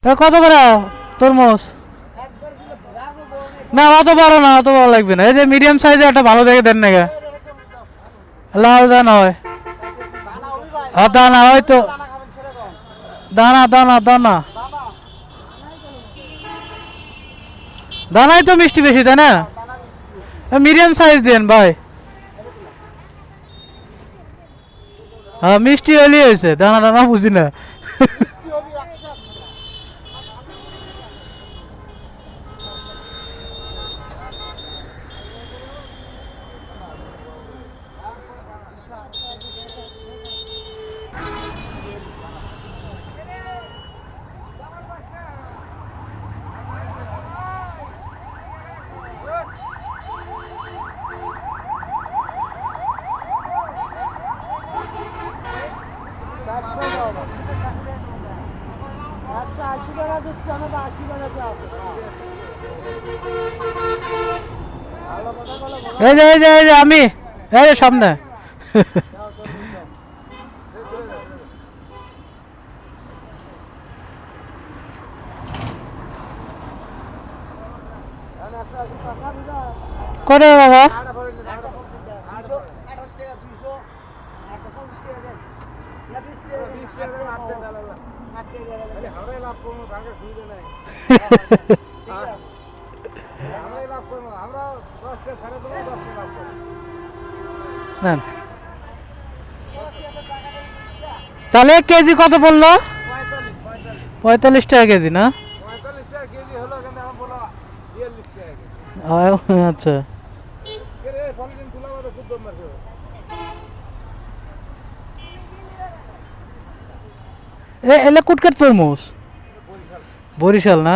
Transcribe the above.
কত করে তরমুজ? না অত বড় না, অত বড় লাগবে না। এই যে মিডিয়াম সাইজে একটা ভালো দেখে দেন না গা, লাল দানা হয়। দানা হয় তো, দানা দানা দানা দানাই তো মিষ্টি বেশি, তাই না? মিডিয়াম সাইজ দেন ভাই। হ্যাঁ মিষ্টি হলেই হয়েছে, দানা দানা বুঝি না। এই যে এই যে এই যে আমি, এই যে সামনে। করে বাবা নেন। তাহলে কেজি কত পড়লো? 45 টাকা কেজি না? আচ্ছা এলে কুটকাট তরমুজ, বরিশাল না?